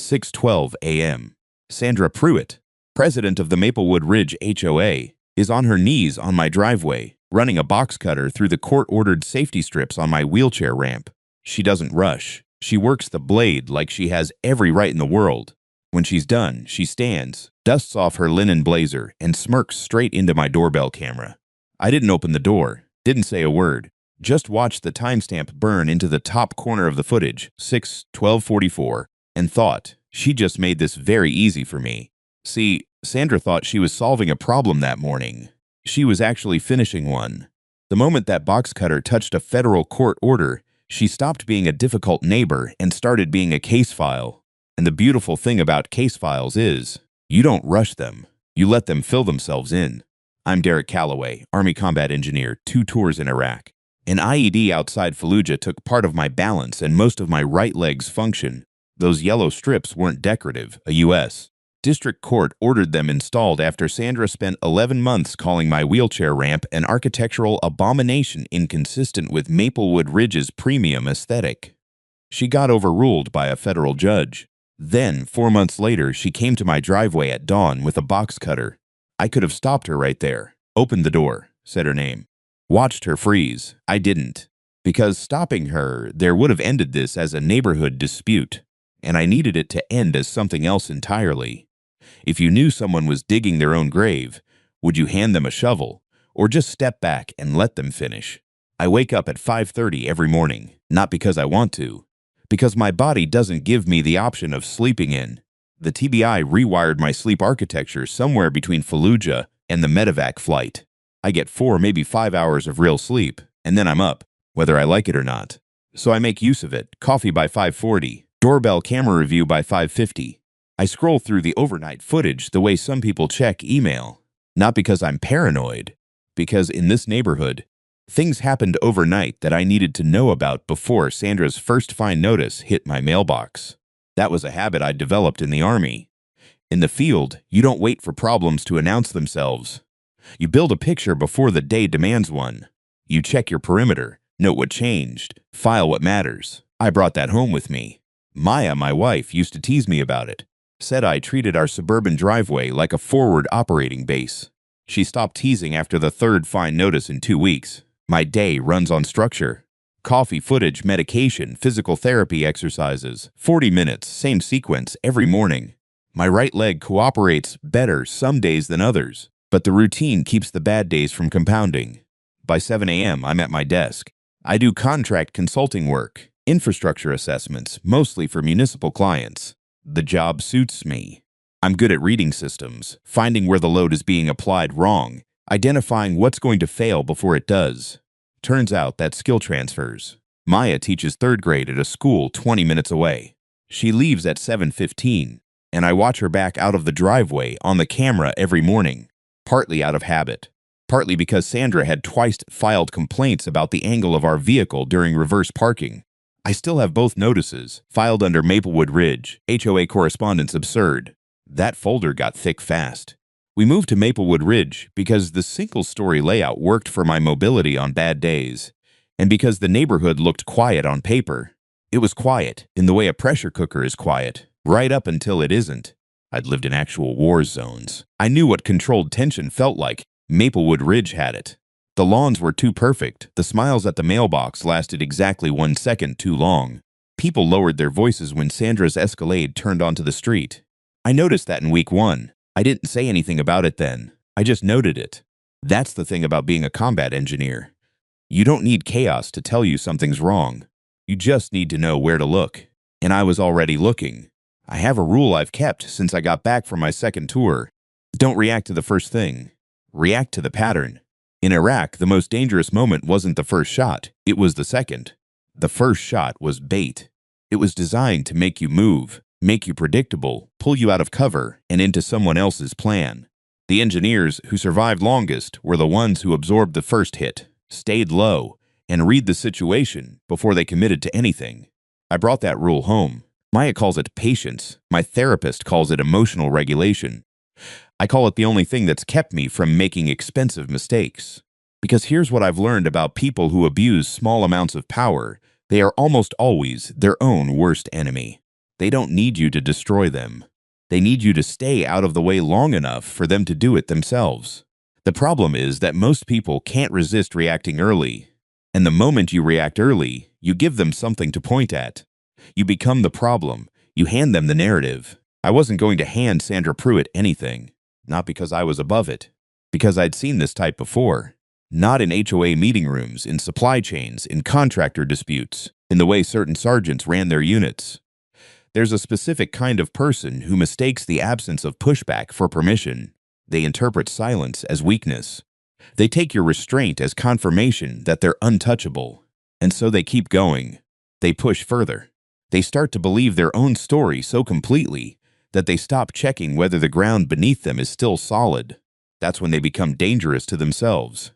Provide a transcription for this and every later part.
6:12 a.m. Sandra Pruitt, president of the Maplewood Ridge HOA, is on her knees on my driveway, running a box cutter through the court-ordered safety strips on my wheelchair ramp. She doesn't rush. She works the blade like she has every right in the world. When she's done, she stands, dusts off her linen blazer, and smirks straight into my doorbell camera. I didn't open the door, didn't say a word, just watched the timestamp burn into the top corner of the footage, 6:12:44, and thought, she just made this very easy for me. See, Sandra thought she was solving a problem that morning. She was actually finishing one. The moment that box cutter touched a federal court order, she stopped being a difficult neighbor and started being a case file. And the beautiful thing about case files is, you don't rush them. You let them fill themselves in. I'm Derek Calloway, Army combat engineer, 2 tours in Iraq. An IED outside Fallujah took part of my balance and most of my right leg's function. Those yellow strips weren't decorative, a U.S. District Court ordered them installed after Sandra spent 11 months calling my wheelchair ramp an architectural abomination inconsistent with Maplewood Ridge's premium aesthetic. She got overruled by a federal judge. Then, 4 months later, she came to my driveway at dawn with a box cutter. I could have stopped her right there, opened the door, said her name, watched her freeze. I didn't, because stopping her, there would have ended this as a neighborhood dispute, and I needed it to end as something else entirely. If you knew someone was digging their own grave, would you hand them a shovel, or just step back and let them finish? I wake up at 5:30 every morning, not because I want to, because my body doesn't give me the option of sleeping in. The TBI rewired my sleep architecture somewhere between Fallujah and the medevac flight. I get 4, maybe 5 hours of real sleep, and then I'm up, whether I like it or not. So I make use of it. Coffee by 5:40, doorbell camera review by 5:50. I scroll through the overnight footage the way some people check email. Not because I'm paranoid, because in this neighborhood, things happened overnight that I needed to know about before Sandra's first fine notice hit my mailbox. That was a habit I'd developed in the Army. In the field, you don't wait for problems to announce themselves. You build a picture before the day demands one. You check your perimeter, note what changed, file what matters. I brought that home with me. Maya, my wife, used to tease me about it. Said I treated our suburban driveway like a forward operating base. She stopped teasing after the 3rd fine notice in 2 weeks. My day runs on structure. Coffee, footage, medication, physical therapy exercises. 40 minutes, same sequence, every morning. My right leg cooperates better some days than others, but the routine keeps the bad days from compounding. By 7 a.m., I'm at my desk. I do contract consulting work, infrastructure assessments, mostly for municipal clients. The job suits me. I'm good at reading systems, finding where the load is being applied wrong, identifying what's going to fail before it does. Turns out that skill transfers. Maya teaches 3rd grade at a school 20 minutes away. She leaves at 7:15, and I watch her back out of the driveway on the camera every morning, partly out of habit, partly because Sandra had twice filed complaints about the angle of our vehicle during reverse parking. I still have both notices, filed under Maplewood Ridge, HOA correspondence absurd. That folder got thick fast. We moved to Maplewood Ridge because the single-story layout worked for my mobility on bad days, and because the neighborhood looked quiet on paper. It was quiet, in the way a pressure cooker is quiet, right up until it isn't. I'd lived in actual war zones. I knew what controlled tension felt like. Maplewood Ridge had it. The lawns were too perfect. The smiles at the mailbox lasted exactly 1 second too long. People lowered their voices when Sandra's Escalade turned onto the street. I noticed that in week 1. I didn't say anything about it then. I just noted it. That's the thing about being a combat engineer. You don't need chaos to tell you something's wrong. You just need to know where to look. And I was already looking. I have a rule I've kept since I got back from my 2nd tour. Don't react to the first thing. React to the pattern. In Iraq, the most dangerous moment wasn't the first shot, it was the second. The first shot was bait. It was designed to make you move, make you predictable, pull you out of cover and into someone else's plan. The engineers who survived longest were the ones who absorbed the first hit, stayed low, and read the situation before they committed to anything. I brought that rule home. Maya calls it patience. My therapist calls it emotional regulation. I call it the only thing that's kept me from making expensive mistakes. Because here's what I've learned about people who abuse small amounts of power. They are almost always their own worst enemy. They don't need you to destroy them. They need you to stay out of the way long enough for them to do it themselves. The problem is that most people can't resist reacting early. And the moment you react early, you give them something to point at. You become the problem. You hand them the narrative. I wasn't going to hand Sandra Pruitt anything. Not because I was above it. Because I'd seen this type before. Not in HOA meeting rooms, in supply chains, in contractor disputes, in the way certain sergeants ran their units. There's a specific kind of person who mistakes the absence of pushback for permission. They interpret silence as weakness. They take your restraint as confirmation that they're untouchable. And so they keep going. They push further. They start to believe their own story so completely that they stop checking whether the ground beneath them is still solid. That's when they become dangerous to themselves.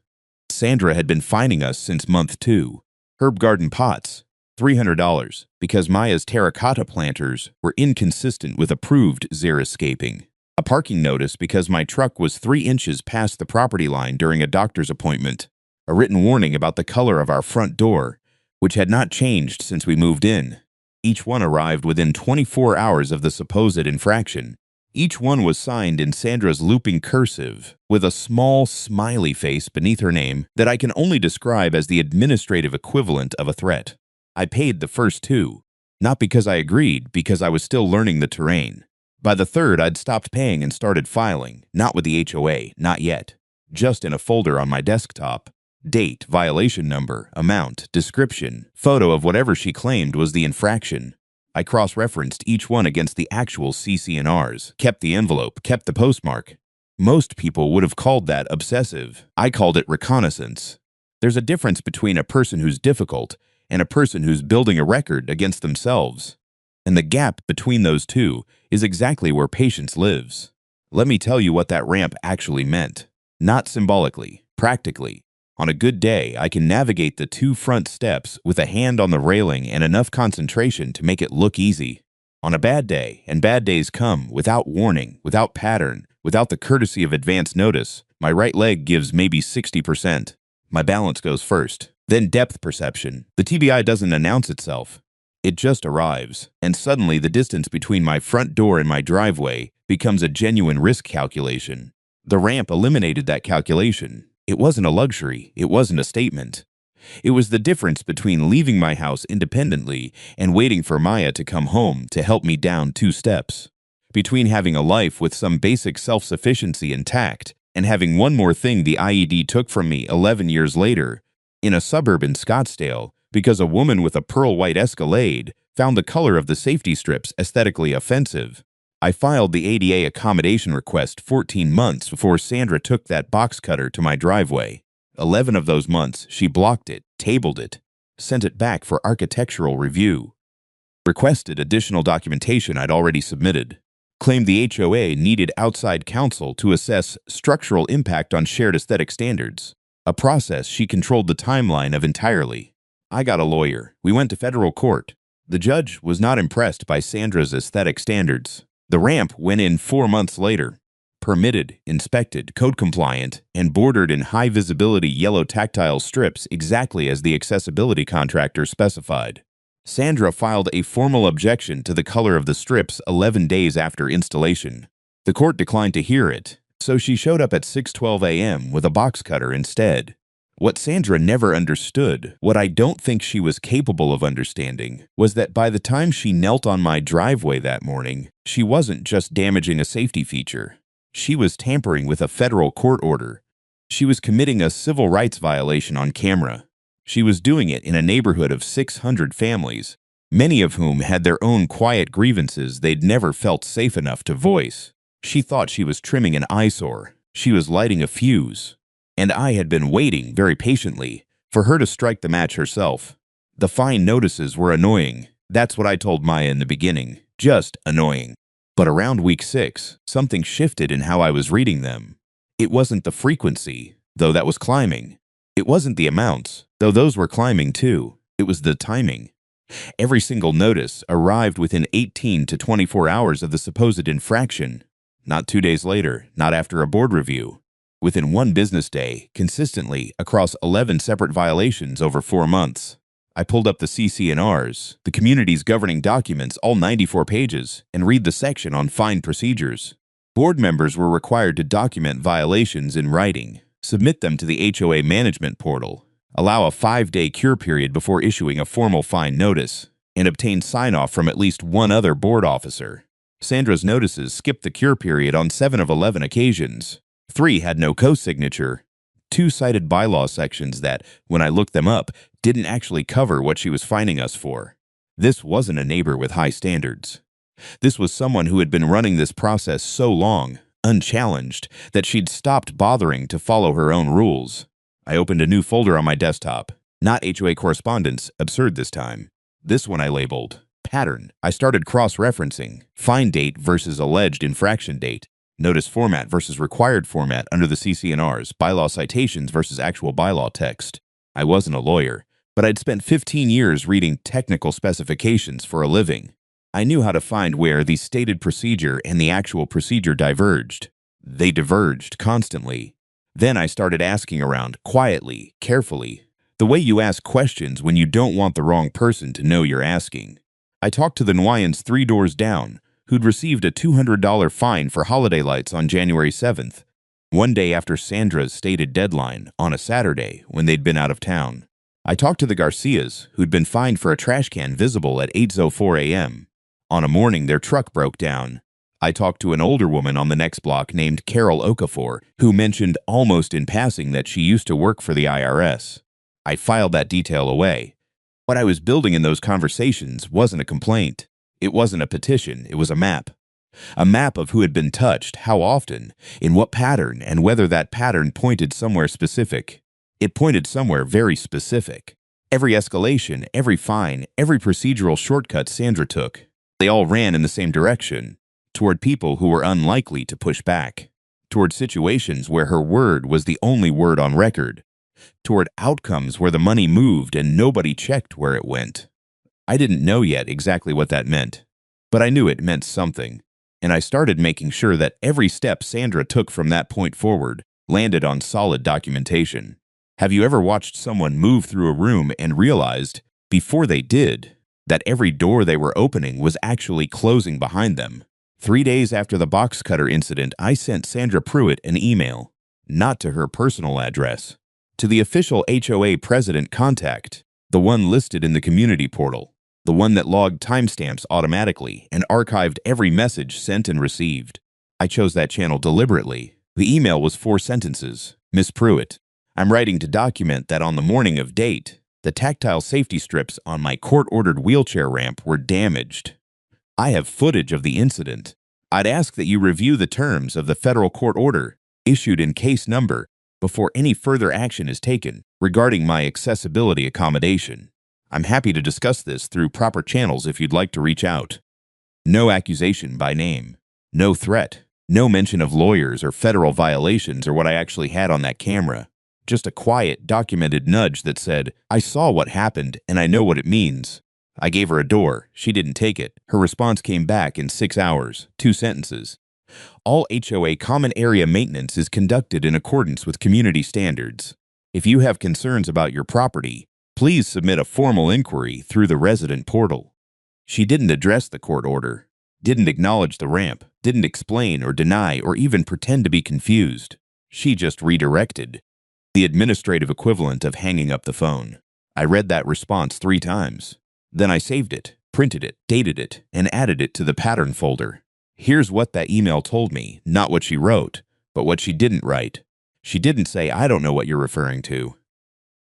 Sandra had been fining us since month 2. Herb garden pots, $300, because Maya's terracotta planters were inconsistent with approved xeriscaping. A parking notice because my truck was 3 inches past the property line during a doctor's appointment. A written warning about the color of our front door, which had not changed since we moved in. Each one arrived within 24 hours of the supposed infraction. Each one was signed in Sandra's looping cursive, with a small smiley face beneath her name that I can only describe as the administrative equivalent of a threat. I paid the first 2, not because I agreed, because I was still learning the terrain. By the 3rd, I'd stopped paying and started filing, not with the HOA, not yet. Just in a folder on my desktop. Date, violation number, amount, description, photo of whatever she claimed was the infraction. I cross-referenced each one against the actual CC&Rs, kept the envelope, kept the postmark. Most people would have called that obsessive. I called it reconnaissance. There's a difference between a person who's difficult and a person who's building a record against themselves. And the gap between those two is exactly where patience lives. Let me tell you what that ramp actually meant. Not symbolically, practically. On a good day, I can navigate the 2 front steps with a hand on the railing and enough concentration to make it look easy. On a bad day, and bad days come without warning, without pattern, without the courtesy of advance notice, my right leg gives maybe 60%. My balance goes first. Then depth perception. The TBI doesn't announce itself. It just arrives, and suddenly the distance between my front door and my driveway becomes a genuine risk calculation. The ramp eliminated that calculation. It wasn't a luxury. It wasn't a statement. It was the difference between leaving my house independently and waiting for Maya to come home to help me down 2 steps. Between having a life with some basic self-sufficiency intact and having one more thing the IED took from me 11 years later in a suburb in Scottsdale because a woman with a pearl-white Escalade found the color of the safety strips aesthetically offensive. I filed the ADA accommodation request 14 months before Sandra took that box cutter to my driveway. 11 of those months, she blocked it, tabled it, sent it back for architectural review, requested additional documentation I'd already submitted, claimed the HOA needed outside counsel to assess structural impact on shared aesthetic standards, a process she controlled the timeline of entirely. I got a lawyer. We went to federal court. The judge was not impressed by Sandra's aesthetic standards. The ramp went in 4 months later. Permitted, inspected, code-compliant, and bordered in high-visibility yellow tactile strips exactly as the accessibility contractor specified. Sandra filed a formal objection to the color of the strips 11 days after installation. The court declined to hear it, so she showed up at 6:12 a.m. with a box cutter instead. What Sandra never understood, what I don't think she was capable of understanding, was that by the time she knelt on my driveway that morning, she wasn't just damaging a safety feature. She was tampering with a federal court order. She was committing a civil rights violation on camera. She was doing it in a neighborhood of 600 families, many of whom had their own quiet grievances they'd never felt safe enough to voice. She thought she was trimming an eyesore. She was lighting a fuse. And I had been waiting very patiently for her to strike the match herself. The fine notices were annoying. That's what I told Maya in the beginning. Just annoying. But around week 6, something shifted in how I was reading them. It wasn't the frequency, though that was climbing. It wasn't the amounts, though those were climbing too. It was the timing. Every single notice arrived within 18 to 24 hours of the supposed infraction. Not 2 days later, not after a board review. Within 1 business day, consistently across 11 separate violations over 4 months. I pulled up the CC&Rs, the community's governing documents, all 94 pages, and read the section on fine procedures. Board members were required to document violations in writing, submit them to the HOA management portal, allow a 5-day cure period before issuing a formal fine notice, and obtain sign-off from at least one other board officer. Sandra's notices skipped the cure period on 7 of 11 occasions. 3 had no co-signature. 2 cited bylaw sections that, when I looked them up, didn't actually cover what she was fining us for. This wasn't a neighbor with high standards. This was someone who had been running this process so long, unchallenged, that she'd stopped bothering to follow her own rules. I opened a new folder on my desktop. Not HOA correspondence, absurd this time. This one I labeled Pattern. I started cross-referencing fine date versus alleged infraction date, notice format versus required format under the CC&Rs, bylaw citations versus actual bylaw text. I wasn't a lawyer, but I'd spent 15 years reading technical specifications for a living. I knew how to find where the stated procedure and the actual procedure diverged. They diverged constantly. Then I started asking around, quietly, carefully, the way you ask questions when you don't want the wrong person to know you're asking. I talked to the Nwayans 3 doors down, who'd received a $200 fine for holiday lights on January 7th, one day after Sandra's stated deadline, on a Saturday when they'd been out of town. I talked to the Garcias, who'd been fined for a trash can visible at 8:04 a.m. on a morning their truck broke down. I talked to an older woman on the next block named Carol Okafor, who mentioned almost in passing that she used to work for the IRS. I filed that detail away. What I was building in those conversations wasn't a complaint. It wasn't a petition, it was a map. A map of who had been touched, how often, in what pattern, and whether that pattern pointed somewhere specific. It pointed somewhere very specific. Every escalation, every fine, every procedural shortcut Sandra took, they all ran in the same direction, toward people who were unlikely to push back, toward situations where her word was the only word on record, toward outcomes where the money moved and nobody checked where it went. I didn't know yet exactly what that meant, but I knew it meant something, and I started making sure that every step Sandra took from that point forward landed on solid documentation. Have you ever watched someone move through a room and realized, before they did, that every door they were opening was actually closing behind them? 3 days after the box cutter incident, I sent Sandra Pruitt an email, not to her personal address, to the official HOA president contact, the one listed in the community portal, the one that logged timestamps automatically and archived every message sent and received. I chose that channel deliberately. The email was 4 sentences. Miss Pruitt, I'm writing to document that on the morning of date, the tactile safety strips on my court-ordered wheelchair ramp were damaged. I have footage of the incident. I'd ask that you review the terms of the federal court order, issued in case number, before any further action is taken regarding my accessibility accommodation. I'm happy to discuss this through proper channels if you'd like to reach out. No accusation by name. No threat. No mention of lawyers or federal violations or what I actually had on that camera. Just a quiet, documented nudge that said, I saw what happened and I know what it means. I gave her a door. She didn't take it. Her response came back in 6 hours, 2 sentences. All HOA common area maintenance is conducted in accordance with community standards. If you have concerns about your property, please submit a formal inquiry through the resident portal. She didn't address the court order, didn't acknowledge the ramp, didn't explain or deny or even pretend to be confused. She just redirected. The administrative equivalent of hanging up the phone. I read that response 3 times. Then I saved it, printed it, dated it, and added it to the pattern folder. Here's what that email told me, not what she wrote, but what she didn't write. She didn't say, I don't know what you're referring to.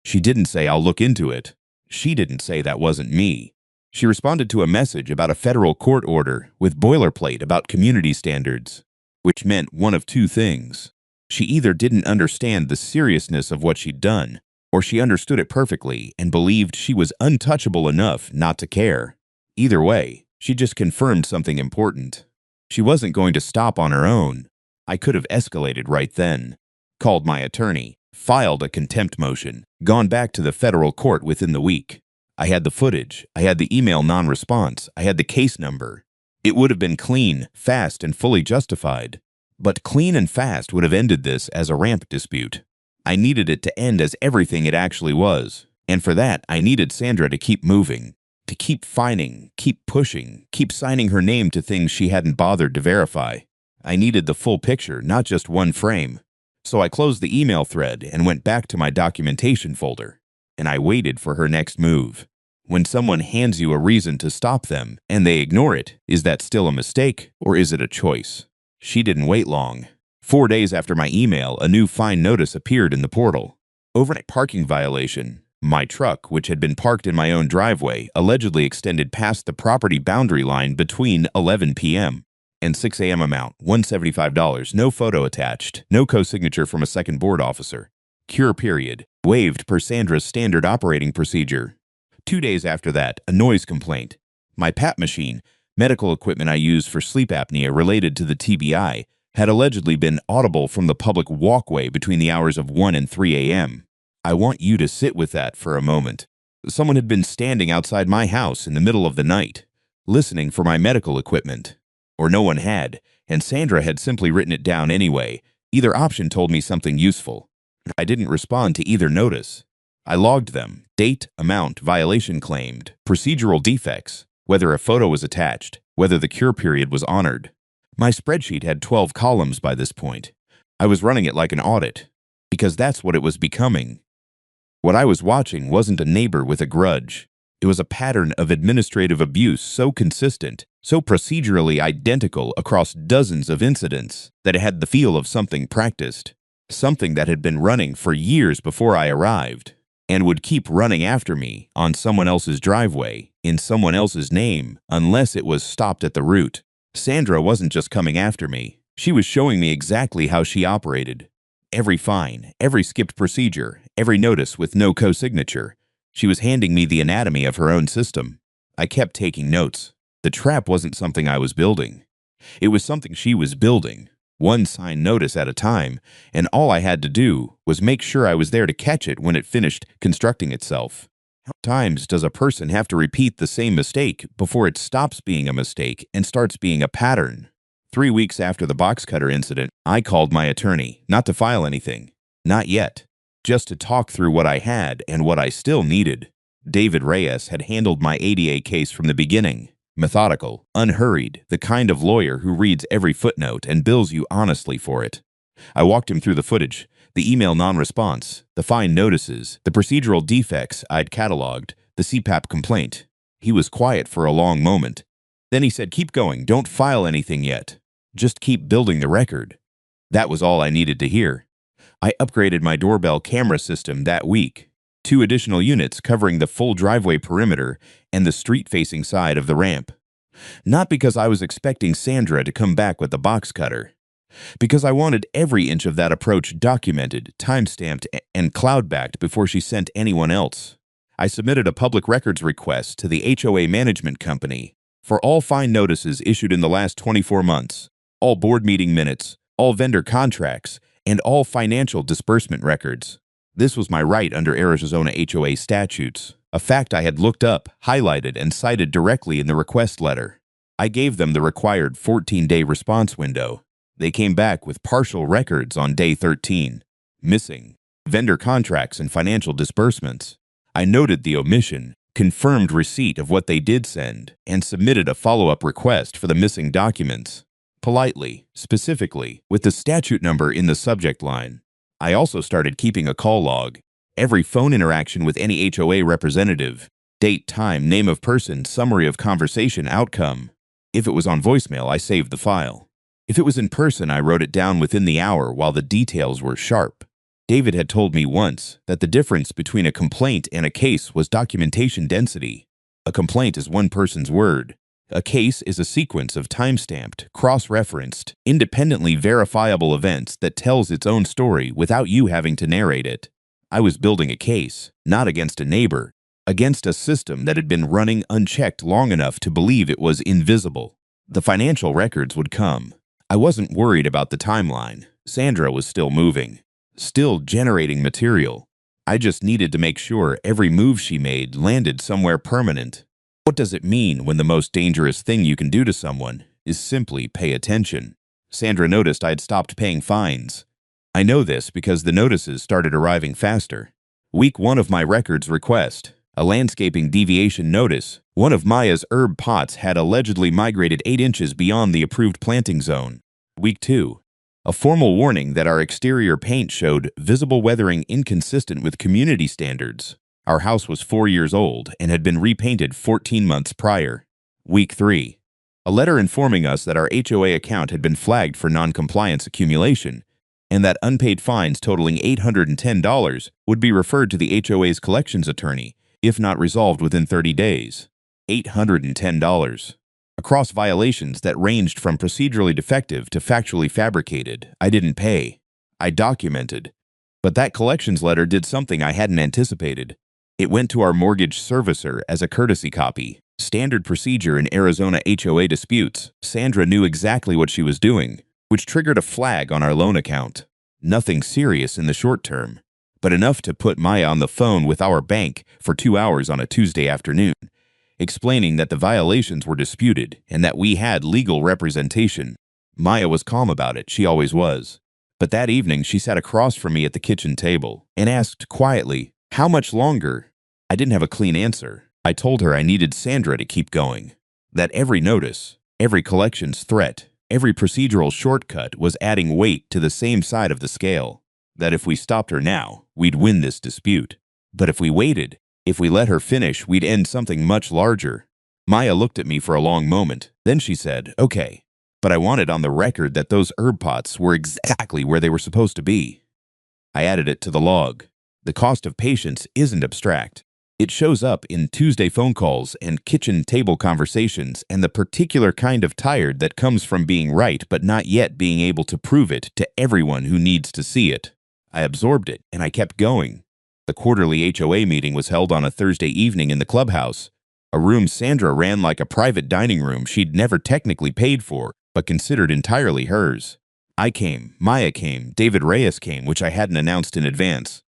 She didn't say, I'll look into it. She didn't say that wasn't me. She responded to a message about a federal court order with boilerplate about community standards, which meant one of 2 things. She either didn't understand the seriousness of what she'd done, or she understood it perfectly and believed she was untouchable enough not to care. Either way, she just confirmed something important. She wasn't going to stop on her own. I could have escalated right then, called my attorney, filed a contempt motion, gone back to the federal court within the week. I had the footage, I had the email non-response, I had the case number. It would have been clean, fast, and fully justified. But clean and fast would have ended this as a ramp dispute. I needed it to end as everything it actually was, And for that, I needed Sandra to keep moving, to keep finding, keep pushing, keep signing her name to things she hadn't bothered to verify. I needed the full picture, not just one frame. So I closed the email thread and went back to my documentation folder. And I waited for her next move. When someone hands you a reason to stop them and they ignore it, is that still a mistake or is it a choice? She didn't wait long. 4 days after my email, a new fine notice appeared in the portal. Overnight parking violation. My truck, which had been parked in my own driveway, allegedly extended past the property boundary line between 11 p.m. and 6 a.m. amount, $175, no photo attached, no co-signature from a second board officer. Cure period. Waived per Sandra's standard operating procedure. 2 days after that, a noise complaint. My PAP machine, medical equipment I use for sleep apnea related to the TBI, had allegedly been audible from the public walkway between the hours of 1 and 3 a.m. I want you to sit with that for a moment. Someone had been standing outside my house in the middle of the night, listening for my medical equipment. Or no one had, and Sandra had simply written it down anyway. Either option told me something useful. I didn't respond to either notice. I logged them: date, amount, violation claimed, procedural defects, whether a photo was attached, whether the cure period was honored. My spreadsheet had 12 columns by this point. I was running it like an audit, because that's what it was becoming. What I was watching wasn't a neighbor with a grudge. It was a pattern of administrative abuse so consistent, so procedurally identical across dozens of incidents that it had the feel of something practiced, something that had been running for years before I arrived, and would keep running after me on someone else's driveway, in someone else's name, unless it was stopped at the root. Sandra wasn't just coming after me. She was showing me exactly how she operated. Every fine, every skipped procedure, every notice with no co-signature. She was handing me the anatomy of her own system. I kept taking notes. The trap wasn't something I was building. It was something she was building, one signed notice at a time, and all I had to do was make sure I was there to catch it when it finished constructing itself. How many times does a person have to repeat the same mistake before it stops being a mistake and starts being a pattern? 3 weeks after the box cutter incident, I called my attorney, not to file anything. Not yet. Just to talk through what I had and what I still needed. David Reyes had handled my ADA case from the beginning. Methodical, unhurried, the kind of lawyer who reads every footnote and bills you honestly for it. I walked him through the footage, the email non-response, the fine notices, the procedural defects I'd cataloged, the CPAP complaint. He was quiet for a long moment. Then he said, "Keep going, don't file anything yet. Just keep building the record." That was all I needed to hear. I upgraded my doorbell camera system that week. 2 additional units covering the full driveway perimeter and the street-facing side of the ramp. Not because I was expecting Sandra to come back with the box cutter. Because I wanted every inch of that approach documented, time-stamped, and cloud-backed before she sent anyone else. I submitted a public records request to the HOA management company for all fine notices issued in the last 24 months, all board meeting minutes, all vendor contracts, and all financial disbursement records. This was my right under Arizona HOA statutes, a fact I had looked up, highlighted, and cited directly in the request letter. I gave them the required 14-day response window. They came back with partial records on day 13, missing, vendor contracts and financial disbursements. I noted the omission, confirmed receipt of what they did send, and submitted a follow-up request for the missing documents. Politely, specifically, with the statute number in the subject line. I also started keeping a call log. Every phone interaction with any HOA representative. Date, time, name of person, summary of conversation, outcome. If it was on voicemail, I saved the file. If it was in person, I wrote it down within the hour while the details were sharp. David had told me once that the difference between a complaint and a case was documentation density. A complaint is one person's word. A case is a sequence of time-stamped, cross-referenced, independently verifiable events that tells its own story without you having to narrate it. I was building a case, not against a neighbor, against a system that had been running unchecked long enough to believe it was invisible. The financial records would come. I wasn't worried about the timeline. Sandra was still moving, still generating material. I just needed to make sure every move she made landed somewhere permanent. What does it mean when the most dangerous thing you can do to someone is simply pay attention? Sandra noticed I had stopped paying fines. I know this because the notices started arriving faster. Week 1 of my records request. A landscaping deviation notice. One of Maya's herb pots had allegedly migrated 8 inches beyond the approved planting zone. Week 2. A formal warning that our exterior paint showed visible weathering inconsistent with community standards. Our house was 4 years old and had been repainted 14 months prior. Week 3. A letter informing us that our HOA account had been flagged for non-compliance accumulation, and that unpaid fines totaling $810 would be referred to the HOA's collections attorney, if not resolved within 30 days. $810. Across violations that ranged from procedurally defective to factually fabricated, I didn't pay. I documented. But that collections letter did something I hadn't anticipated. It went to our mortgage servicer as a courtesy copy. Standard procedure in Arizona HOA disputes. Sandra knew exactly what she was doing, which triggered a flag on our loan account. Nothing serious in the short term, but enough to put Maya on the phone with our bank for 2 hours on a Tuesday afternoon, explaining that the violations were disputed and that we had legal representation. Maya was calm about it, she always was. But that evening she sat across from me at the kitchen table and asked quietly, "How much longer?" I didn't have a clean answer. I told her I needed Sandra to keep going, that every notice, every collections threat, every procedural shortcut was adding weight to the same side of the scale, that if we stopped her now, we'd win this dispute. But if we waited, if we let her finish, we'd end something much larger. Maya looked at me for a long moment. Then she said, "Okay, but I wanted on the record that those herb pots were exactly where they were supposed to be." I added it to the log. The cost of patience isn't abstract. It shows up in Tuesday phone calls and kitchen table conversations and the particular kind of tired that comes from being right but not yet being able to prove it to everyone who needs to see it. I absorbed it, and I kept going. The quarterly HOA meeting was held on a Thursday evening in the clubhouse, a room Sandra ran like a private dining room she'd never technically paid for, but considered entirely hers. I came, Maya came, David Reyes came, which I hadn't announced in advance.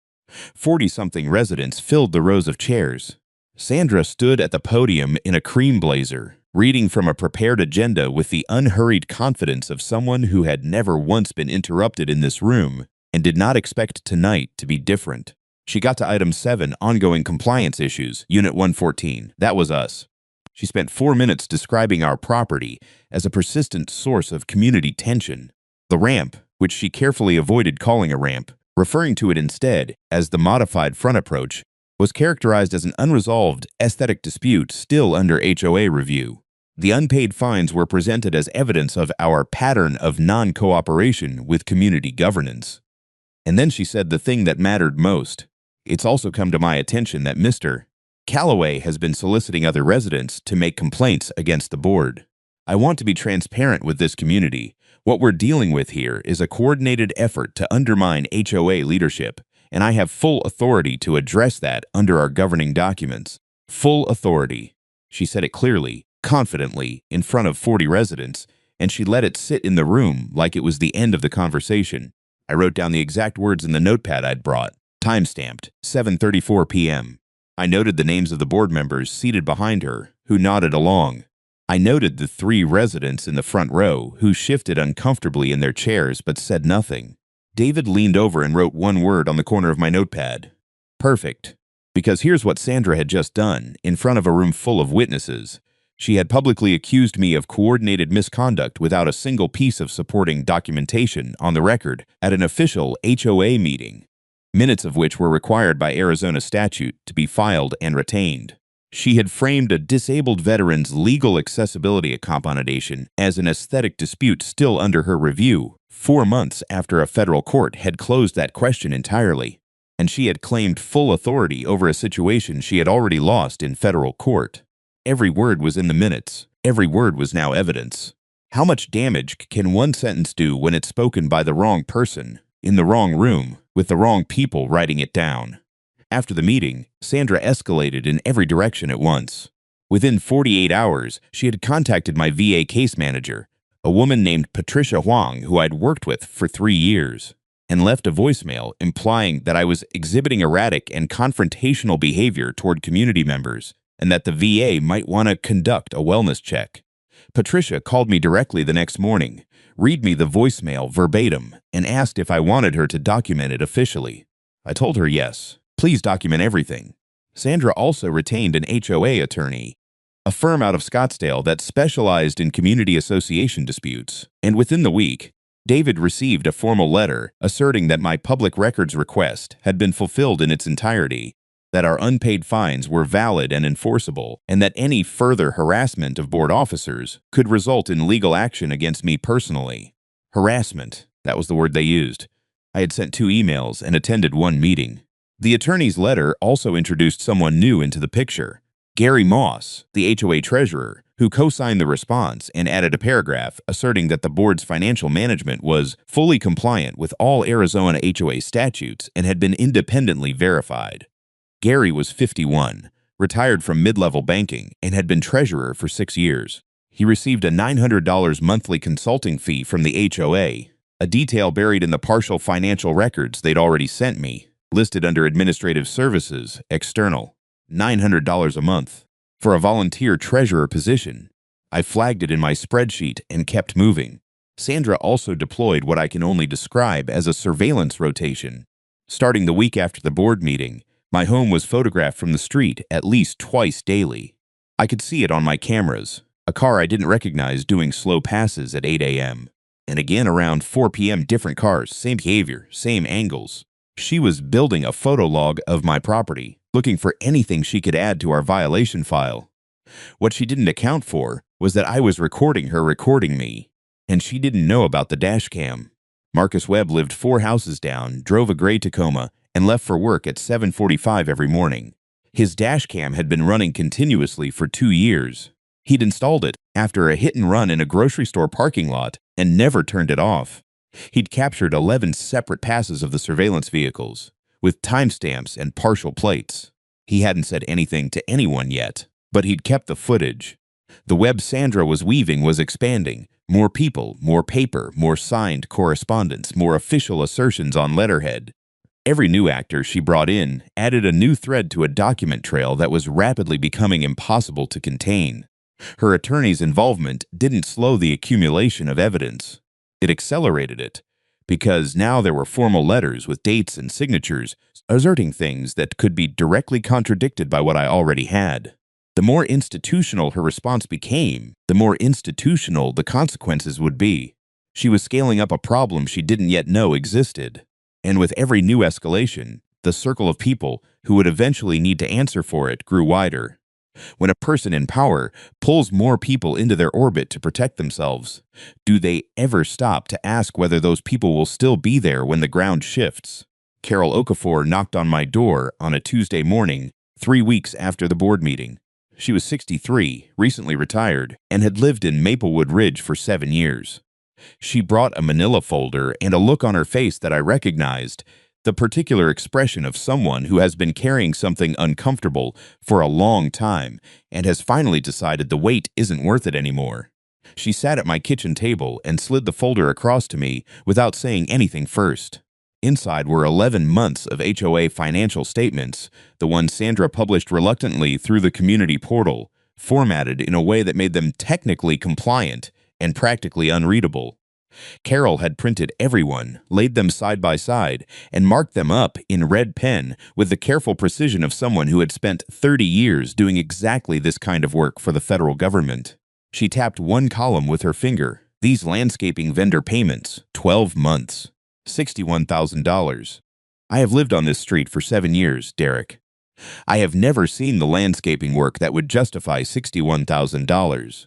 40-something residents filled the rows of chairs. Sandra stood at the podium in a cream blazer, reading from a prepared agenda with the unhurried confidence of someone who had never once been interrupted in this room and did not expect tonight to be different. She got to item 7, ongoing compliance issues, Unit 114. That was us. She spent 4 minutes describing our property as a persistent source of community tension. The ramp, which she carefully avoided calling a ramp, referring to it instead as the modified front approach, was characterized as an unresolved aesthetic dispute still under HOA review. The unpaid fines were presented as evidence of our pattern of non-cooperation with community governance. And then she said the thing that mattered most. It's also come to my attention that Mr. Calloway has been soliciting other residents to make complaints against the board. I want to be transparent with this community. What we're dealing with here is a coordinated effort to undermine HOA leadership, and I have full authority to address that under our governing documents. Full authority. She said it clearly, confidently, in front of 40 residents, and she let it sit in the room like it was the end of the conversation. I wrote down the exact words in the notepad I'd brought, time-stamped, 7:34 p.m. I noted the names of the board members seated behind her, who nodded along. I noted the 3 residents in the front row who shifted uncomfortably in their chairs but said nothing. David leaned over and wrote one word on the corner of my notepad. Perfect. Because here's what Sandra had just done, in front of a room full of witnesses. She had publicly accused me of coordinated misconduct without a single piece of supporting documentation on the record at an official HOA meeting, minutes of which were required by Arizona statute to be filed and retained. She had framed a disabled veteran's legal accessibility accommodation as an aesthetic dispute still under her review, 4 months after a federal court had closed that question entirely, and she had claimed full authority over a situation she had already lost in federal court. Every word was in the minutes. Every word was now evidence. How much damage can one sentence do when it's spoken by the wrong person, in the wrong room, with the wrong people writing it down? After the meeting, Sandra escalated in every direction at once. Within 48 hours, she had contacted my VA case manager, a woman named Patricia Huang who I'd worked with for 3 years, and left a voicemail implying that I was exhibiting erratic and confrontational behavior toward community members and that the VA might want to conduct a wellness check. Patricia called me directly the next morning, read me the voicemail verbatim, and asked if I wanted her to document it officially. I told her yes. Please document everything. Sandra also retained an HOA attorney, a firm out of Scottsdale that specialized in community association disputes. And within the week, David received a formal letter asserting that my public records request had been fulfilled in its entirety, that our unpaid fines were valid and enforceable, and that any further harassment of board officers could result in legal action against me personally. Harassment, that was the word they used. I had sent 2 emails and attended 1 meeting. The attorney's letter also introduced someone new into the picture, Gary Moss, the HOA treasurer, who co-signed the response and added a paragraph asserting that the board's financial management was fully compliant with all Arizona HOA statutes and had been independently verified. Gary was 51, retired from mid-level banking, and had been treasurer for 6 years. He received a $900 monthly consulting fee from the HOA, a detail buried in the partial financial records they'd already sent me, listed under Administrative Services, External, $900 a month. For a volunteer treasurer position, I flagged it in my spreadsheet and kept moving. Sandra also deployed what I can only describe as a surveillance rotation. Starting the week after the board meeting, my home was photographed from the street at least twice daily. I could see it on my cameras, a car I didn't recognize doing slow passes at 8 a.m. And again around 4 p.m. different cars, same behavior, same angles. She was building a photo log of my property, looking for anything she could add to our violation file. What she didn't account for was that I was recording her recording me, and she didn't know about the dash cam. Marcus Webb lived 4 houses down, drove a gray Tacoma, and left for work at 7:45 every morning. His dash cam had been running continuously for 2 years. He'd installed it after a hit and run in a grocery store parking lot and never turned it off. He'd captured 11 separate passes of the surveillance vehicles, with timestamps and partial plates. He hadn't said anything to anyone yet, but he'd kept the footage. The web Sandra was weaving was expanding. More people, more paper, more signed correspondence, more official assertions on letterhead. Every new actor she brought in added a new thread to a document trail that was rapidly becoming impossible to contain. Her attorney's involvement didn't slow the accumulation of evidence. It accelerated it, because now there were formal letters with dates and signatures asserting things that could be directly contradicted by what I already had. The more institutional her response became, the more institutional the consequences would be. She was scaling up a problem she didn't yet know existed. And with every new escalation, the circle of people who would eventually need to answer for it grew wider. When a person in power pulls more people into their orbit to protect themselves, do they ever stop to ask whether those people will still be there when the ground shifts? Carol Okafor knocked on my door on a Tuesday morning, 3 weeks after the board meeting. She was 63, recently retired, and had lived in Maplewood Ridge for 7 years. She brought a manila folder and a look on her face that I recognized, the particular expression of someone who has been carrying something uncomfortable for a long time and has finally decided the weight isn't worth it anymore. She sat at my kitchen table and slid the folder across to me without saying anything first. Inside were 11 months of HOA financial statements, the ones Sandra published reluctantly through the community portal, formatted in a way that made them technically compliant and practically unreadable. Carol had printed every one, laid them side by side, and marked them up in red pen with the careful precision of someone who had spent 30 years doing exactly this kind of work for the federal government. She tapped one column with her finger. These landscaping vendor payments, 12 months, $61,000. I have lived on this street for 7 years, Derek. I have never seen the landscaping work that would justify $61,000.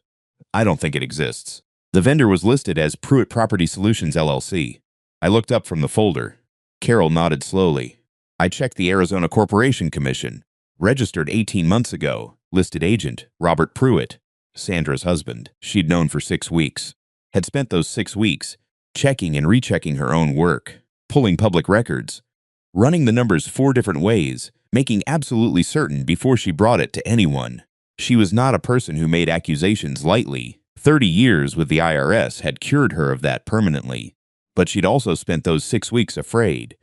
I don't think it exists. The vendor was listed as Pruitt Property Solutions, LLC. I looked up from the folder. Carol nodded slowly. I checked the Arizona Corporation Commission. Registered 18 months ago. Listed agent, Robert Pruitt, Sandra's husband. She'd known for 6 weeks. Had spent those 6 weeks checking and rechecking her own work, pulling public records, running the numbers 4 different ways, making absolutely certain before she brought it to anyone. She was not a person who made accusations lightly. 30 years with the IRS had cured her of that permanently. But she'd also spent those 6 weeks afraid.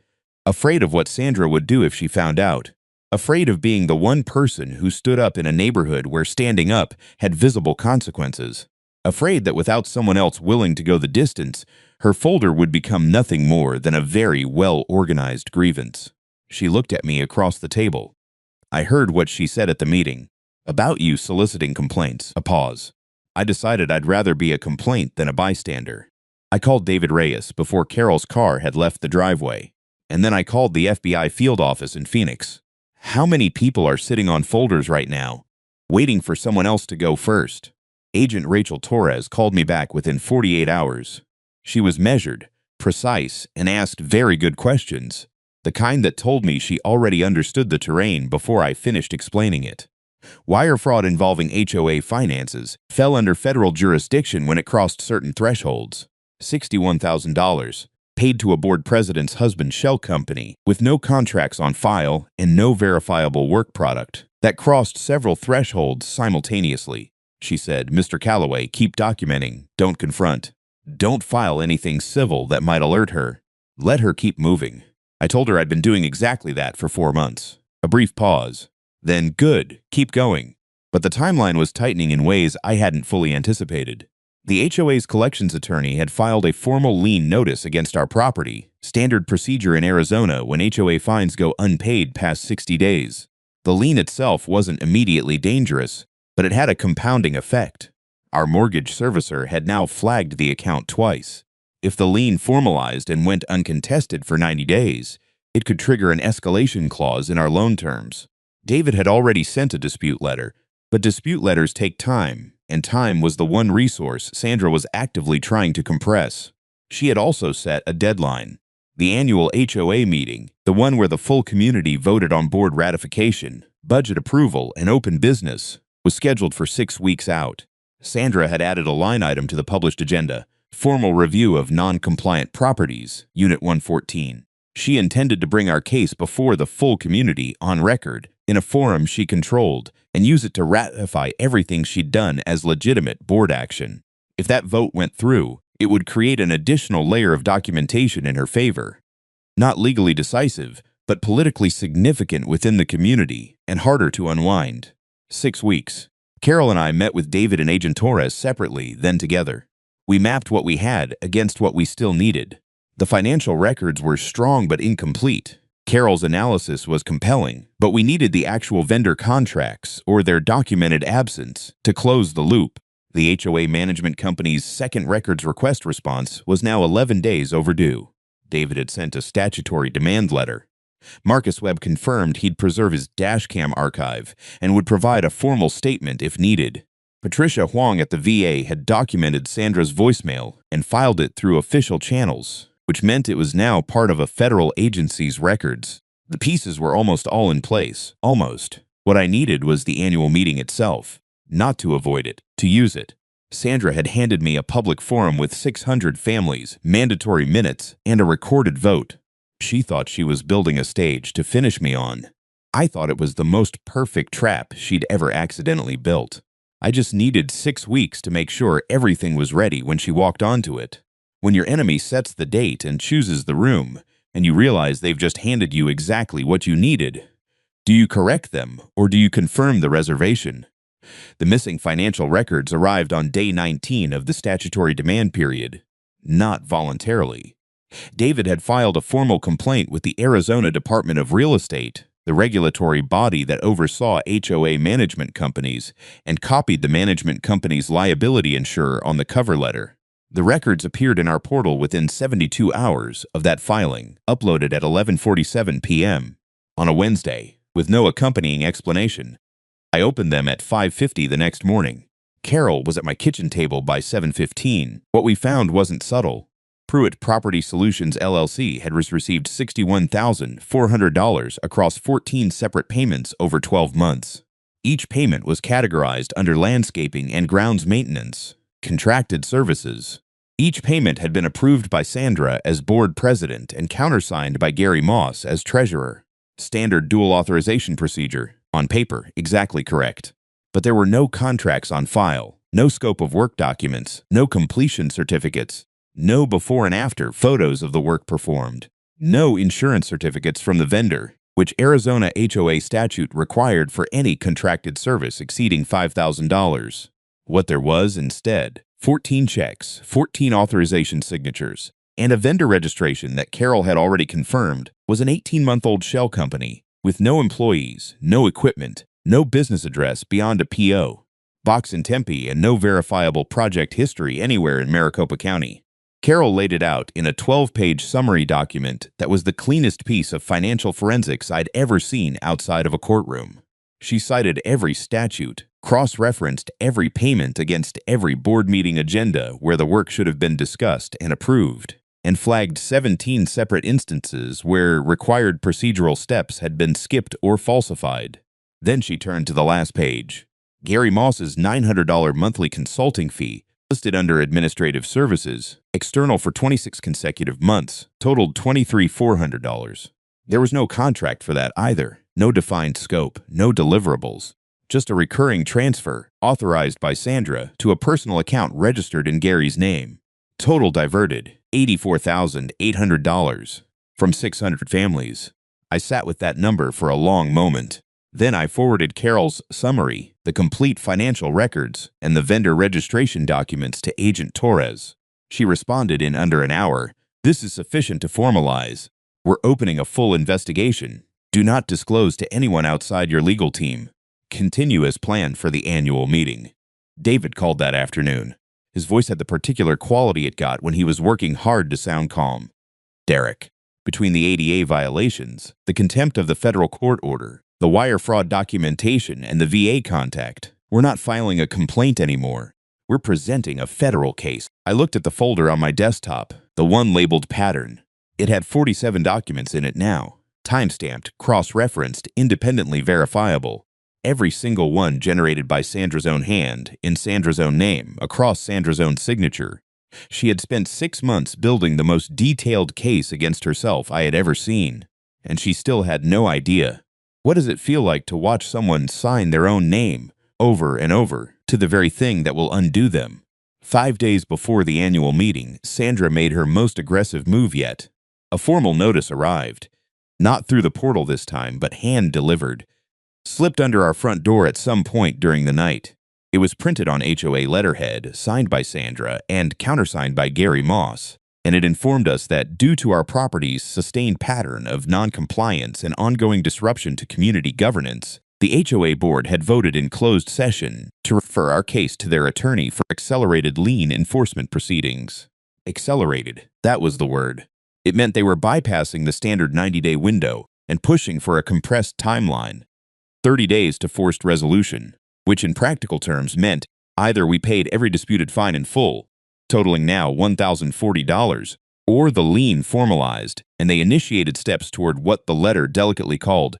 Afraid of what Sandra would do if she found out. Afraid of being the one person who stood up in a neighborhood where standing up had visible consequences. Afraid that without someone else willing to go the distance, her folder would become nothing more than a very well-organized grievance. She looked at me across the table. I heard what she said at the meeting. About you soliciting complaints. A pause. I decided I'd rather be a complaint than a bystander. I called David Reyes before Carol's car had left the driveway. And then I called the FBI field office in Phoenix. How many people are sitting on folders right now, waiting for someone else to go first? Agent Rachel Torres called me back within 48 hours. She was measured, precise, and asked very good questions, the kind that told me she already understood the terrain before I finished explaining it. Wire fraud involving HOA finances fell under federal jurisdiction when it crossed certain thresholds. $61,000, paid to a board president's husband's shell company with no contracts on file and no verifiable work product. That crossed several thresholds simultaneously. She said, "Mr. Calloway, keep documenting, don't confront. Don't file anything civil that might alert her. Let her keep moving." I told her I'd been doing exactly that for 4 months. A brief pause. Then, "Good, keep going." But the timeline was tightening in ways I hadn't fully anticipated. The HOA's collections attorney had filed a formal lien notice against our property, standard procedure in Arizona when HOA fines go unpaid past 60 days. The lien itself wasn't immediately dangerous, but it had a compounding effect. Our mortgage servicer had now flagged the account twice. If the lien formalized and went uncontested for 90 days, it could trigger an escalation clause in our loan terms. David had already sent a dispute letter, but dispute letters take time, and time was the one resource Sandra was actively trying to compress. She had also set a deadline. The annual HOA meeting, the one where the full community voted on board ratification, budget approval, and open business, was scheduled for 6 weeks out. Sandra had added a line item to the published agenda, formal review of non-compliant properties, Unit 114. She intended to bring our case before the full community on record in a forum she controlled and use it to ratify everything she'd done as legitimate board action. If that vote went through, it would create an additional layer of documentation in her favor. Not legally decisive, but politically significant within the community and harder to unwind. 6 weeks. Carol and I met with David and Agent Torres separately, then together. We mapped what we had against what we still needed. The financial records were strong but incomplete. Carol's analysis was compelling, but we needed the actual vendor contracts or their documented absence to close the loop. The HOA management company's second records request response was now 11 days overdue. David had sent a statutory demand letter. Marcus Webb confirmed he'd preserve his dashcam archive and would provide a formal statement if needed. Patricia Huang at the VA had documented Sandra's voicemail and filed it through official channels, which meant it was now part of a federal agency's records. The pieces were almost all in place. Almost. What I needed was the annual meeting itself. Not to avoid it, to use it. Sandra had handed me a public forum with 600 families, mandatory minutes, and a recorded vote. She thought she was building a stage to finish me on. I thought it was the most perfect trap she'd ever accidentally built. I just needed 6 weeks to make sure everything was ready when she walked onto it. When your enemy sets the date and chooses the room, and you realize they've just handed you exactly what you needed, do you correct them or do you confirm the reservation? The missing financial records arrived on day 19 of the statutory demand period, not voluntarily. David had filed a formal complaint with the Arizona Department of Real Estate, the regulatory body that oversaw HOA management companies, and copied the management company's liability insurer on the cover letter. The records appeared in our portal within 72 hours of that filing, uploaded at 11:47 p.m. on a Wednesday, with no accompanying explanation. I opened them at 5:50 the next morning. Carol was at my kitchen table by 7:15. What we found wasn't subtle. Pruitt Property Solutions LLC had received $61,400 across 14 separate payments over 12 months. Each payment was categorized under landscaping and grounds maintenance, contracted services. Each payment had been approved by Sandra as board president and countersigned by Gary Moss as treasurer. Standard dual authorization procedure. On paper, exactly correct. But there were no contracts on file, no scope of work documents, no completion certificates, no before and after photos of the work performed, no insurance certificates from the vendor, which Arizona HOA statute required for any contracted service exceeding $5,000. What there was instead, 14 checks, 14 authorization signatures, and a vendor registration that Carol had already confirmed was an 18-month-old shell company with no employees, no equipment, no business address beyond a PO, box in Tempe, and no verifiable project history anywhere in Maricopa County. Carol laid it out in a 12-page summary document that was the cleanest piece of financial forensics I'd ever seen outside of a courtroom. She cited every statute, cross-referenced every payment against every board meeting agenda where the work should have been discussed and approved, and flagged 17 separate instances where required procedural steps had been skipped or falsified. Then she turned to the last page. Gary Moss's $900 monthly consulting fee, listed under administrative services, external for 26 consecutive months, totaled $23,400. There was no contract for that either, no defined scope, no deliverables, just a recurring transfer authorized by Sandra to a personal account registered in Gary's name. Total diverted, $84,800 from 600 families. I sat with that number for a long moment. Then I forwarded Carol's summary, the complete financial records, and the vendor registration documents to Agent Torres. She responded in under an hour. "This is sufficient to formalize. We're opening a full investigation. Do not disclose to anyone outside your legal team. Continue as planned for the annual meeting." David called that afternoon. His voice had the particular quality it got when he was working hard to sound calm. "Derek, between the ADA violations, the contempt of the federal court order, the wire fraud documentation, and the VA contact, we're not filing a complaint anymore. We're presenting a federal case." I looked at the folder on my desktop, the one labeled pattern. It had 47 documents in it now, time-stamped, cross-referenced, independently verifiable. Every single one generated by Sandra's own hand, in Sandra's own name, across Sandra's own signature. She had spent 6 months building the most detailed case against herself I had ever seen, and she still had no idea. What does it feel like to watch someone sign their own name over and over to the very thing that will undo them? 5 days before the annual meeting, Sandra made her most aggressive move yet. A formal notice arrived. Not through the portal this time, but hand-delivered. Slipped under our front door at some point during the night. It was printed on HOA letterhead, signed by Sandra, and countersigned by Gary Moss, and it informed us that due to our property's sustained pattern of non-compliance and ongoing disruption to community governance, the HOA board had voted in closed session to refer our case to their attorney for accelerated lien enforcement proceedings. Accelerated, that was the word. It meant they were bypassing the standard 90-day window and pushing for a compressed timeline. 30 days to forced resolution, which in practical terms meant either we paid every disputed fine in full, totaling now $1,040, or the lien formalized, and they initiated steps toward what the letter delicately called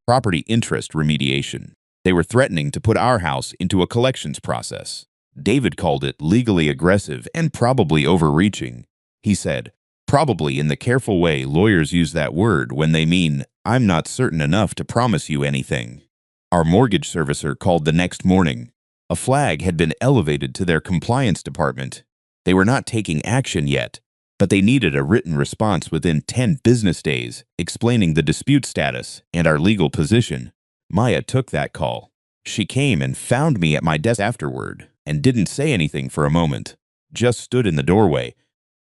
property interest remediation. They were threatening to put our house into a collections process. David called it legally aggressive and probably overreaching. He said, probably in the careful way lawyers use that word when they mean, "I'm not certain enough to promise you anything." Our mortgage servicer called the next morning. A flag had been elevated to their compliance department. They were not taking action yet, but they needed a written response within 10 business days explaining the dispute status and our legal position. Maya took that call. She came and found me at my desk afterward and didn't say anything for a moment, just stood in the doorway.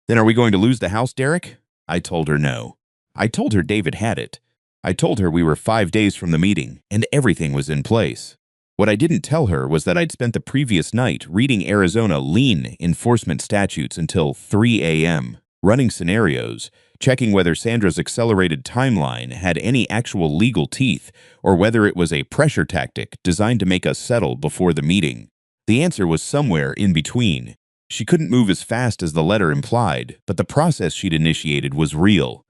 "Then are we going to lose the house, Derek?" I told her no. I told her David had it. I told her we were 5 days from the meeting and everything was in place. What I didn't tell her was that I'd spent the previous night reading Arizona lien enforcement statutes until 3 a.m., running scenarios, checking whether Sandra's accelerated timeline had any actual legal teeth or whether it was a pressure tactic designed to make us settle before the meeting. The answer was somewhere in between. She couldn't move as fast as the letter implied, but the process she'd initiated was real.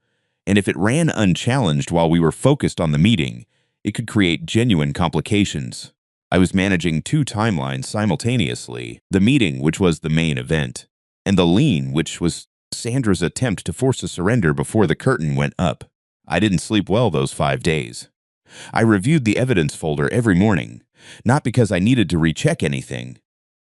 And if it ran unchallenged while we were focused on the meeting, it could create genuine complications. I was managing 2 timelines simultaneously, the meeting, which was the main event, and the lien, which was Sandra's attempt to force a surrender before the curtain went up. I didn't sleep well those 5 days. I reviewed the evidence folder every morning, not because I needed to recheck anything,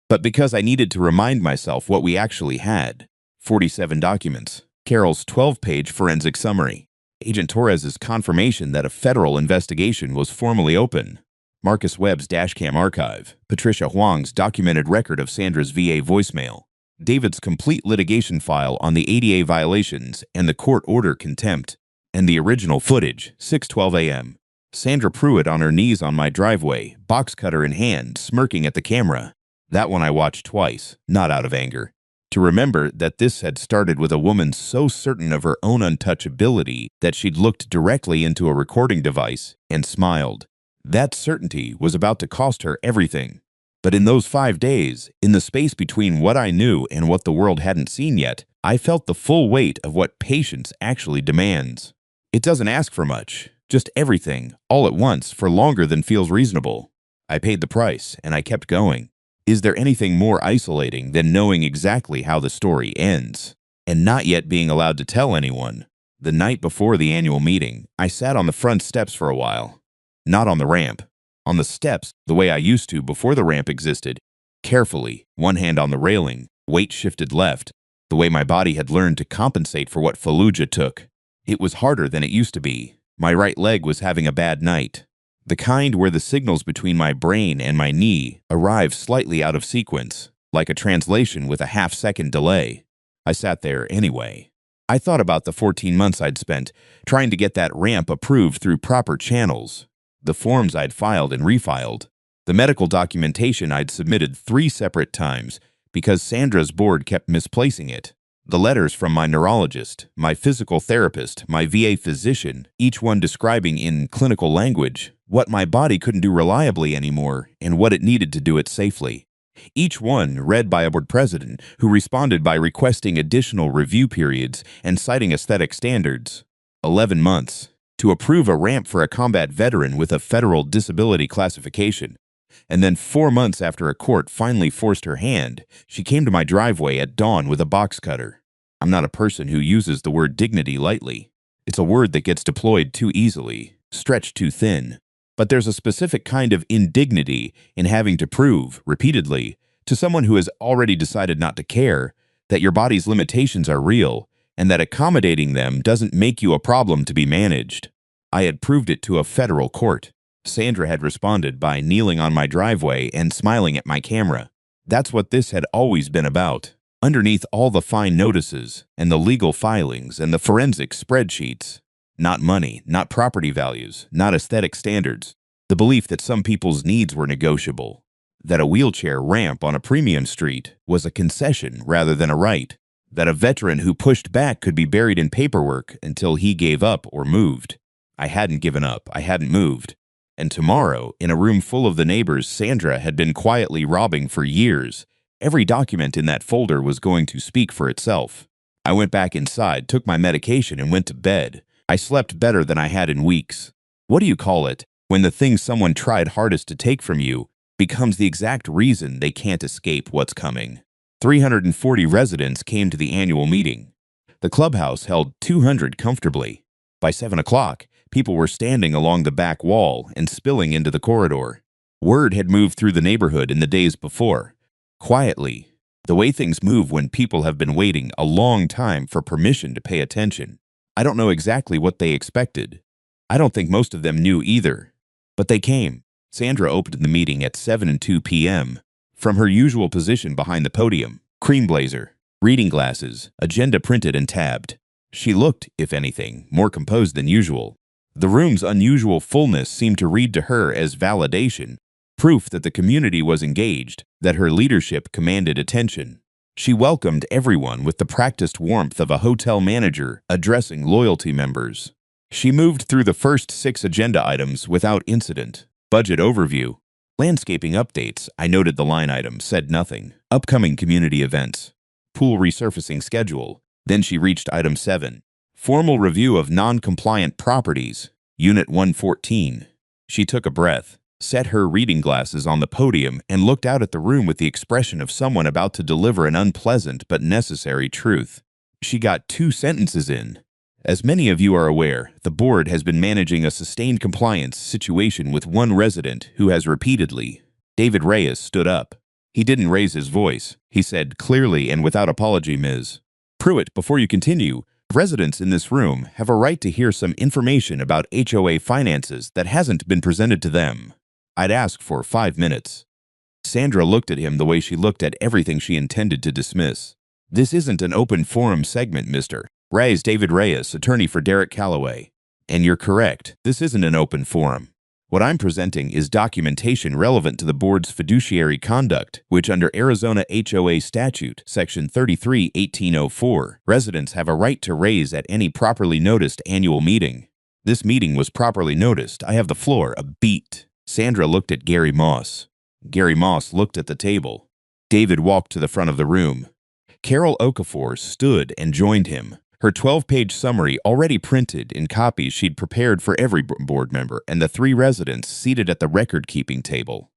but because I needed to remind myself what we actually had. 47 documents. Carol's 12-page forensic summary. Agent Torres's confirmation that a federal investigation was formally open. Marcus Webb's dashcam archive. Patricia Huang's documented record of Sandra's VA voicemail. David's complete litigation file on the ADA violations and the court order contempt, and the original footage, 6:12 a.m. Sandra Pruitt on her knees on my driveway, box cutter in hand, smirking at the camera. That one I watched twice, not out of anger. To remember that this had started with a woman so certain of her own untouchability that she'd looked directly into a recording device and smiled. That certainty was about to cost her everything. But in those 5 days, in the space between what I knew and what the world hadn't seen yet, I felt the full weight of what patience actually demands. It doesn't ask for much, just everything, all at once, for longer than feels reasonable. I paid the price, and I kept going. Is there anything more isolating than knowing exactly how the story ends, and not yet being allowed to tell anyone? The night before the annual meeting, I sat on the front steps for a while. Not on the ramp. On the steps, the way I used to before the ramp existed. Carefully, one hand on the railing, weight shifted left, the way my body had learned to compensate for what Fallujah took. It was harder than it used to be. My right leg was having a bad night. The kind where the signals between my brain and my knee arrive slightly out of sequence, like a translation with a half-second delay. I sat there anyway. I thought about the 14 months I'd spent trying to get that ramp approved through proper channels, the forms I'd filed and refiled, the medical documentation I'd submitted 3 separate times because Sandra's board kept misplacing it, the letters from my neurologist, my physical therapist, my VA physician, each one describing in clinical language what my body couldn't do reliably anymore and what it needed to do it safely. Each one read by a board president who responded by requesting additional review periods and citing aesthetic standards. 11 months to approve a ramp for a combat veteran with a federal disability classification. And then 4 months after a court finally forced her hand, she came to my driveway at dawn with a box cutter. I'm not a person who uses the word dignity lightly. It's a word that gets deployed too easily, stretched too thin. But there's a specific kind of indignity in having to prove, repeatedly, to someone who has already decided not to care, that your body's limitations are real, and that accommodating them doesn't make you a problem to be managed. I had proved it to a federal court. Sandra had responded by kneeling on my driveway and smiling at my camera. That's what this had always been about. Underneath all the fine notices, and the legal filings, and the forensic spreadsheets. Not money, not property values, not aesthetic standards. The belief that some people's needs were negotiable. That a wheelchair ramp on a premium street was a concession rather than a right. That a veteran who pushed back could be buried in paperwork until he gave up or moved. I hadn't given up. I hadn't moved. And tomorrow, in a room full of the neighbors Sandra had been quietly robbing for years, every document in that folder was going to speak for itself. I went back inside, took my medication, and went to bed. I slept better than I had in weeks. What do you call it when the thing someone tried hardest to take from you becomes the exact reason they can't escape what's coming? 340 residents came to the annual meeting. The clubhouse held 200 comfortably. By 7 o'clock, people were standing along the back wall and spilling into the corridor. Word had moved through the neighborhood in the days before. Quietly, the way things move when people have been waiting a long time for permission to pay attention. I don't know exactly what they expected. I don't think most of them knew either. But they came. Sandra opened the meeting at 7:02 p.m. From her usual position behind the podium, cream blazer, reading glasses, agenda printed and tabbed. She looked, if anything, more composed than usual. The room's unusual fullness seemed to read to her as validation, proof that the community was engaged, that her leadership commanded attention. She welcomed everyone with the practiced warmth of a hotel manager addressing loyalty members. She moved through the first 6 agenda items without incident. Budget overview. Landscaping updates, I noted the line item, said nothing. Upcoming community events. Pool resurfacing schedule. Then she reached item 7. Formal review of non-compliant properties. Unit 114. She took a breath, set her reading glasses on the podium, and looked out at the room with the expression of someone about to deliver an unpleasant but necessary truth. She got 2 sentences in. As many of you are aware, the board has been managing a sustained compliance situation with one resident who has repeatedly. David Reyes stood up. He didn't raise his voice. He said clearly and without apology, Ms. Pruitt, before you continue, residents in this room have a right to hear some information about HOA finances that hasn't been presented to them. I'd ask for 5 minutes. Sandra looked at him the way she looked at everything she intended to dismiss. "This isn't an open forum segment, Mr. Reyes, David Reyes, attorney for Derek Calloway. And you're correct, this isn't an open forum. What I'm presenting is documentation relevant to the board's fiduciary conduct, which under Arizona HOA statute, section 33-1804, residents have a right to raise at any properly noticed annual meeting. This meeting was properly noticed. I have the floor. A beat." Sandra looked at Gary Moss. Gary Moss looked at the table. David walked to the front of the room. Carol Okafor stood and joined him. Her 12-page summary already printed in copies she'd prepared for every board member and the 3 residents seated at the record-keeping table.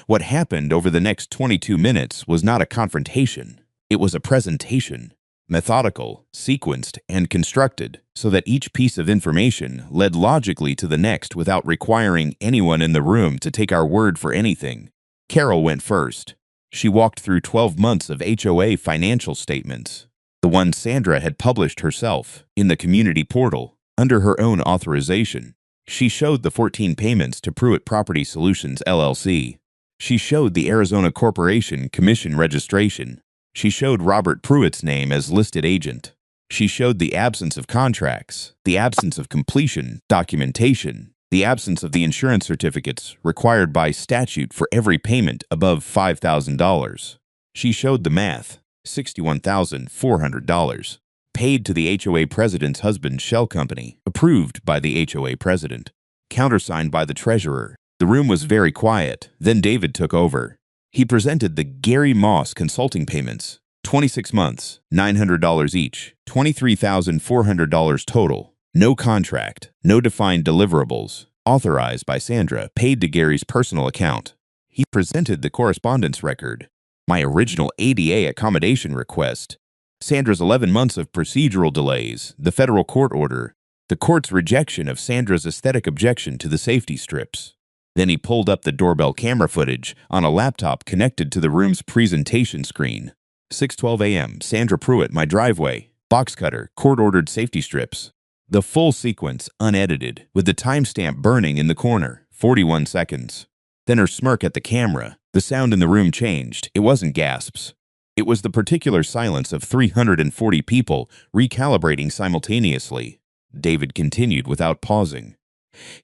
What happened over the next 22 minutes was not a confrontation. It was a presentation, methodical, sequenced, and constructed so that each piece of information led logically to the next without requiring anyone in the room to take our word for anything. Carol went first. She walked through 12 months of HOA financial statements, the one Sandra had published herself in the community portal under her own authorization. She showed the 14 payments to Pruitt Property Solutions, LLC. She showed the Arizona Corporation Commission registration. She showed Robert Pruitt's name as listed agent. She showed the absence of contracts, the absence of completion documentation, the absence of the insurance certificates required by statute for every payment above $5,000. She showed the math. $61,400, paid to the HOA president's husband's shell company, approved by the HOA president, countersigned by the treasurer. The room was very quiet. Then David took over. He presented the Gary Moss consulting payments, 26 months, $900 each, $23,400 total, no contract, no defined deliverables, authorized by Sandra, paid to Gary's personal account. He presented the correspondence record, my original ADA accommodation request, Sandra's 11 months of procedural delays, the federal court order, the court's rejection of Sandra's aesthetic objection to the safety strips. Then he pulled up the doorbell camera footage on a laptop connected to the room's presentation screen. 6:12 a.m., Sandra Pruitt, my driveway, box cutter, court-ordered safety strips. The full sequence, unedited, with the timestamp burning in the corner, 41 seconds. Then her smirk at the camera. The sound in the room changed. It wasn't gasps. It was the particular silence of 340 people recalibrating simultaneously. David continued without pausing.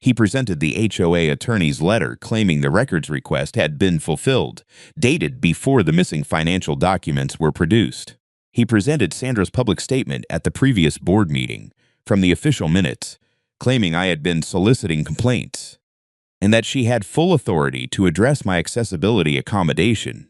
He presented the HOA attorney's letter claiming the records request had been fulfilled, dated before the missing financial documents were produced. He presented Sandra's public statement at the previous board meeting from the official minutes, claiming I had been soliciting complaints, and that she had full authority to address my accessibility accommodation.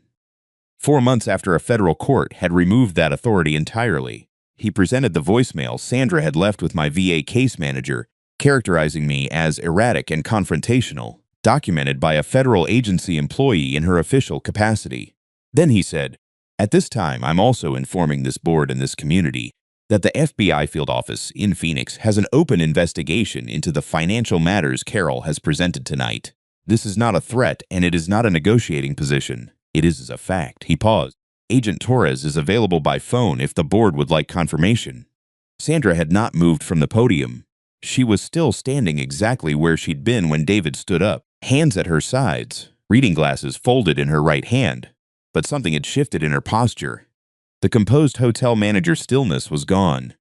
4 months after a federal court had removed that authority entirely, he presented the voicemail Sandra had left with my VA case manager, characterizing me as erratic and confrontational, documented by a federal agency employee in her official capacity. Then he said, "At this time, I'm also informing this board and this community that the FBI field office in Phoenix has an open investigation into the financial matters Carol has presented tonight. This is not a threat, and it is not a negotiating position. It is a fact." He paused. "Agent Torres is available by phone if the board would like confirmation." Sandra had not moved from the podium. She was still standing exactly where she'd been when David stood up, hands at her sides, reading glasses folded in her right hand. But something had shifted in her posture. The composed hotel manager's stillness was gone.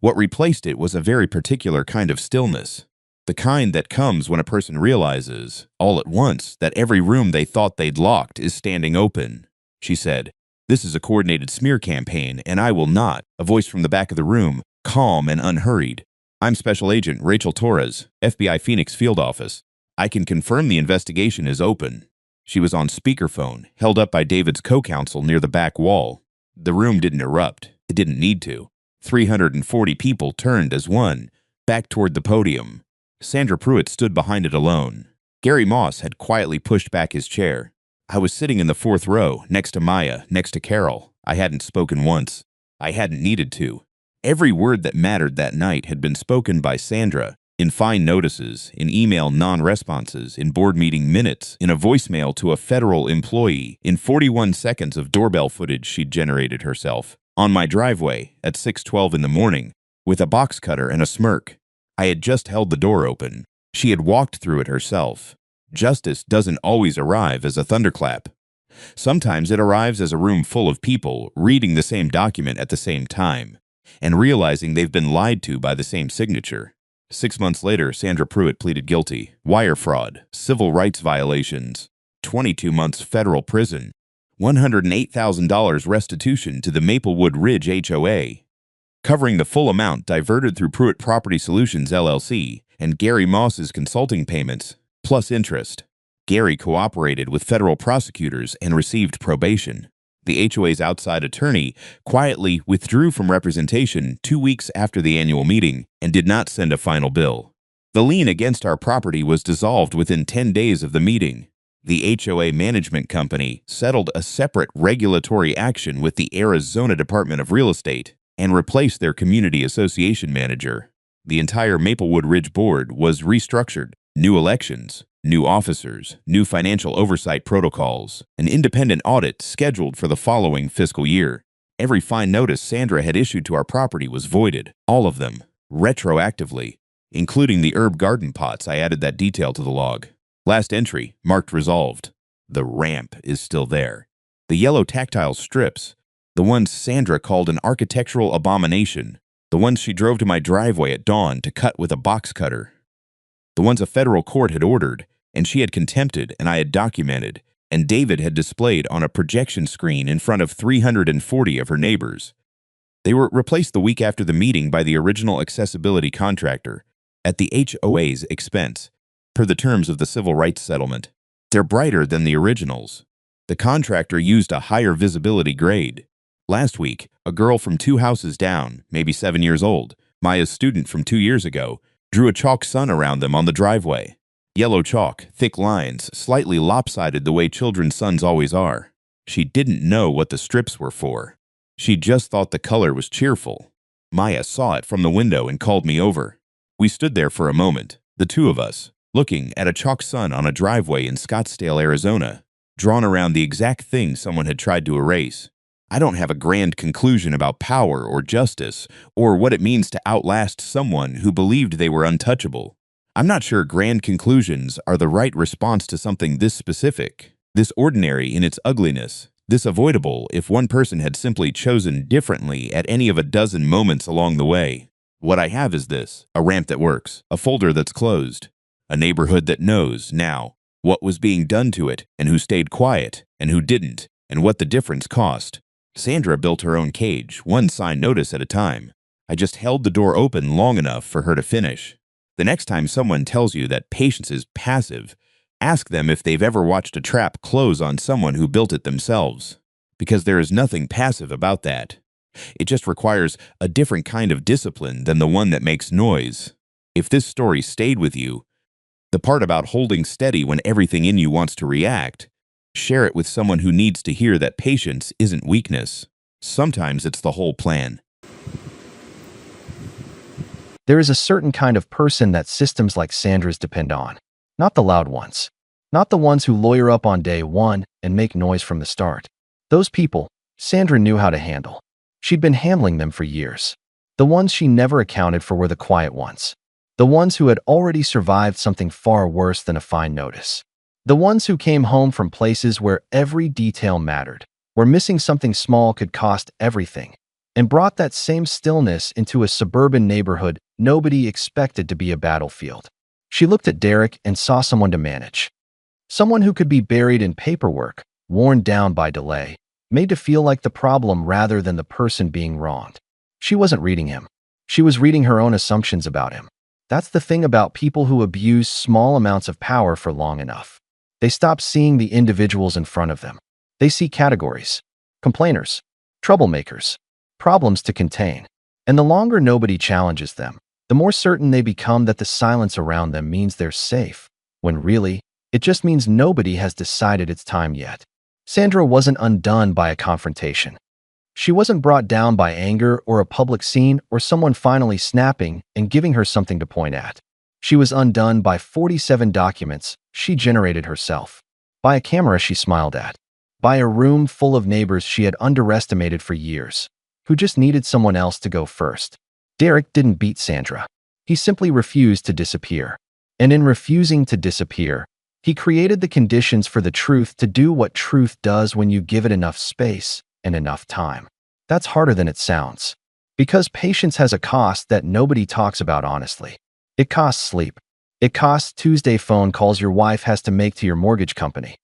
What replaced it was a very particular kind of stillness, the kind that comes when a person realizes, all at once, that every room they thought they'd locked is standing open. She said, "This is a coordinated smear campaign, and I will not," a voice from the back of the room, calm and unhurried. "I'm Special Agent Rachel Torres, FBI Phoenix Field Office. I can confirm the investigation is open." She was on speakerphone, held up by David's co-counsel near the back wall. The room didn't erupt. It didn't need to. 340 people turned as one, back toward the podium. Sandra Pruitt stood behind it alone. Gary Moss had quietly pushed back his chair. I was sitting in the 4th row, next to Maya, next to Carol. I hadn't spoken once. I hadn't needed to. Every word that mattered that night had been spoken by Sandra, in fine notices, in email non-responses, in board meeting minutes, in a voicemail to a federal employee, in 41 seconds of doorbell footage she'd generated herself, on my driveway at 6:12 in the morning, with a box cutter and a smirk. I had just held the door open. She had walked through it herself. Justice doesn't always arrive as a thunderclap. Sometimes it arrives as a room full of people reading the same document at the same time and realizing they've been lied to by the same signature. 6 months later, Sandra Pruitt pleaded guilty. Wire fraud, civil rights violations, 22 months federal prison, $108,000 restitution to the Maplewood Ridge HOA, covering the full amount diverted through Pruitt Property Solutions LLC and Gary Moss's consulting payments, plus interest. Gary cooperated with federal prosecutors and received probation. The HOA's outside attorney quietly withdrew from representation 2 weeks after the annual meeting and did not send a final bill. The lien against our property was dissolved within 10 days of the meeting. The HOA management company settled a separate regulatory action with the Arizona Department of Real Estate and replaced their community association manager. The entire Maplewood Ridge board was restructured. New elections, new officers, new financial oversight protocols, an independent audit scheduled for the following fiscal year. Every fine notice Sandra had issued to our property was voided, all of them, retroactively, including the herb garden pots. I added that detail to the log. Last entry, marked resolved. The ramp is still there. The yellow tactile strips, the ones Sandra called an architectural abomination, the ones she drove to my driveway at dawn to cut with a box cutter, the ones a federal court had ordered, and she had contempted and I had documented, and David had displayed on a projection screen in front of 340 of her neighbors. They were replaced the week after the meeting by the original accessibility contractor, at the HOA's expense, per the terms of the civil rights settlement. They're brighter than the originals. The contractor used a higher visibility grade. Last week, a girl from 2 houses down, maybe 7 years old, Maya's student from 2 years ago, drew a chalk sun around them on the driveway. Yellow chalk, thick lines, slightly lopsided the way children's suns always are. She didn't know what the strips were for. She just thought the color was cheerful. Maya saw it from the window and called me over. We stood there for a moment, the two of us, looking at a chalk sun on a driveway in Scottsdale, Arizona, drawn around the exact thing someone had tried to erase. I don't have a grand conclusion about power or justice or what it means to outlast someone who believed they were untouchable. I'm not sure grand conclusions are the right response to something this specific, this ordinary in its ugliness, this avoidable if one person had simply chosen differently at any of a dozen moments along the way. What I have is this: a ramp that works, a folder that's closed, a neighborhood that knows now what was being done to it and who stayed quiet and who didn't and what the difference cost. Sandra built her own cage, one sign notice at a time. I just held the door open long enough for her to finish. The next time someone tells you that patience is passive, ask them if they've ever watched a trap close on someone who built it themselves. Because there is nothing passive about that. It just requires a different kind of discipline than the one that makes noise. If this story stayed with you, the part about holding steady when everything in you wants to react, share it with someone who needs to hear that patience isn't weakness. Sometimes it's the whole plan. There is a certain kind of person that systems like Sandra's depend on. Not the loud ones. Not the ones who lawyer up on day one and make noise from the start. Those people, Sandra knew how to handle. She'd been handling them for years. The ones she never accounted for were the quiet ones. The ones who had already survived something far worse than a fine notice. The ones who came home from places where every detail mattered, where missing something small could cost everything, and brought that same stillness into a suburban neighborhood nobody expected to be a battlefield. She looked at Derek and saw someone to manage. Someone who could be buried in paperwork, worn down by delay, made to feel like the problem rather than the person being wronged. She wasn't reading him. She was reading her own assumptions about him. That's the thing about people who abuse small amounts of power for long enough. They stop seeing the individuals in front of them. They see categories, complainers, troublemakers, problems to contain. And the longer nobody challenges them, the more certain they become that the silence around them means they're safe, when really, it just means nobody has decided it's time yet. Sandra wasn't undone by a confrontation. She wasn't brought down by anger or a public scene or someone finally snapping and giving her something to point at. She was undone by 47 documents she generated herself, by a camera she smiled at, by a room full of neighbors she had underestimated for years, who just needed someone else to go first. Derek didn't beat Sandra. He simply refused to disappear. And in refusing to disappear, He created the conditions for the truth to do what truth does when you give it enough space and enough time. That's harder than it sounds. Because patience has a cost that nobody talks about honestly. It costs sleep. It costs Tuesday phone calls your wife has to make to your mortgage company.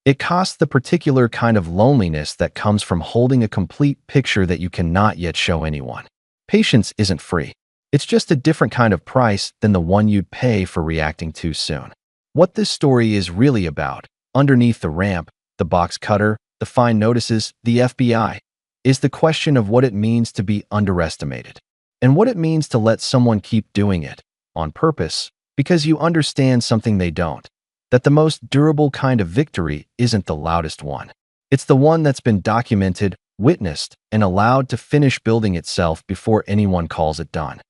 It costs the particular kind of loneliness that comes from holding a complete picture that you cannot yet show anyone. Patience isn't free. It's just a different kind of price than the one you'd pay for reacting too soon. What this story is really about, underneath the ramp, the box cutter, the fine notices, the FBI, is the question of what it means to be underestimated and what it means to let someone keep doing it on purpose because you understand something they don't, that the most durable kind of victory isn't the loudest one. It's the one that's been documented, witnessed, and allowed to finish building itself before anyone calls it done.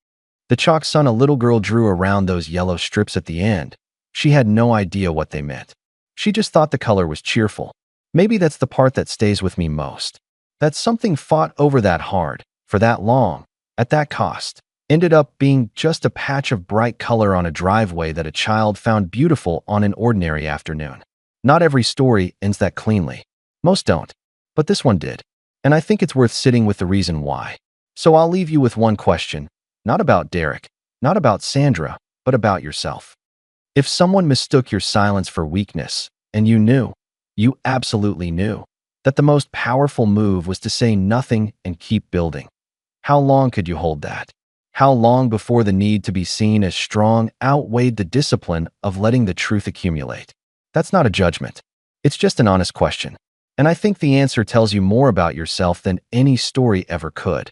The chalk sun a little girl drew around those yellow strips at the end. She had no idea what they meant. She just thought the color was cheerful. Maybe that's the part that stays with me most. That something fought over that hard, for that long, at that cost, ended up being just a patch of bright color on a driveway that a child found beautiful on an ordinary afternoon. Not every story ends that cleanly. Most don't. But this one did. And I think it's worth sitting with the reason why. So I'll leave you with one question. Not about Derek, not about Sandra, but about yourself. If someone mistook your silence for weakness, and you absolutely knew, that the most powerful move was to say nothing and keep building, how long could you hold that? How long before the need to be seen as strong outweighed the discipline of letting the truth accumulate? That's not a judgment. It's just an honest question. And I think the answer tells you more about yourself than any story ever could.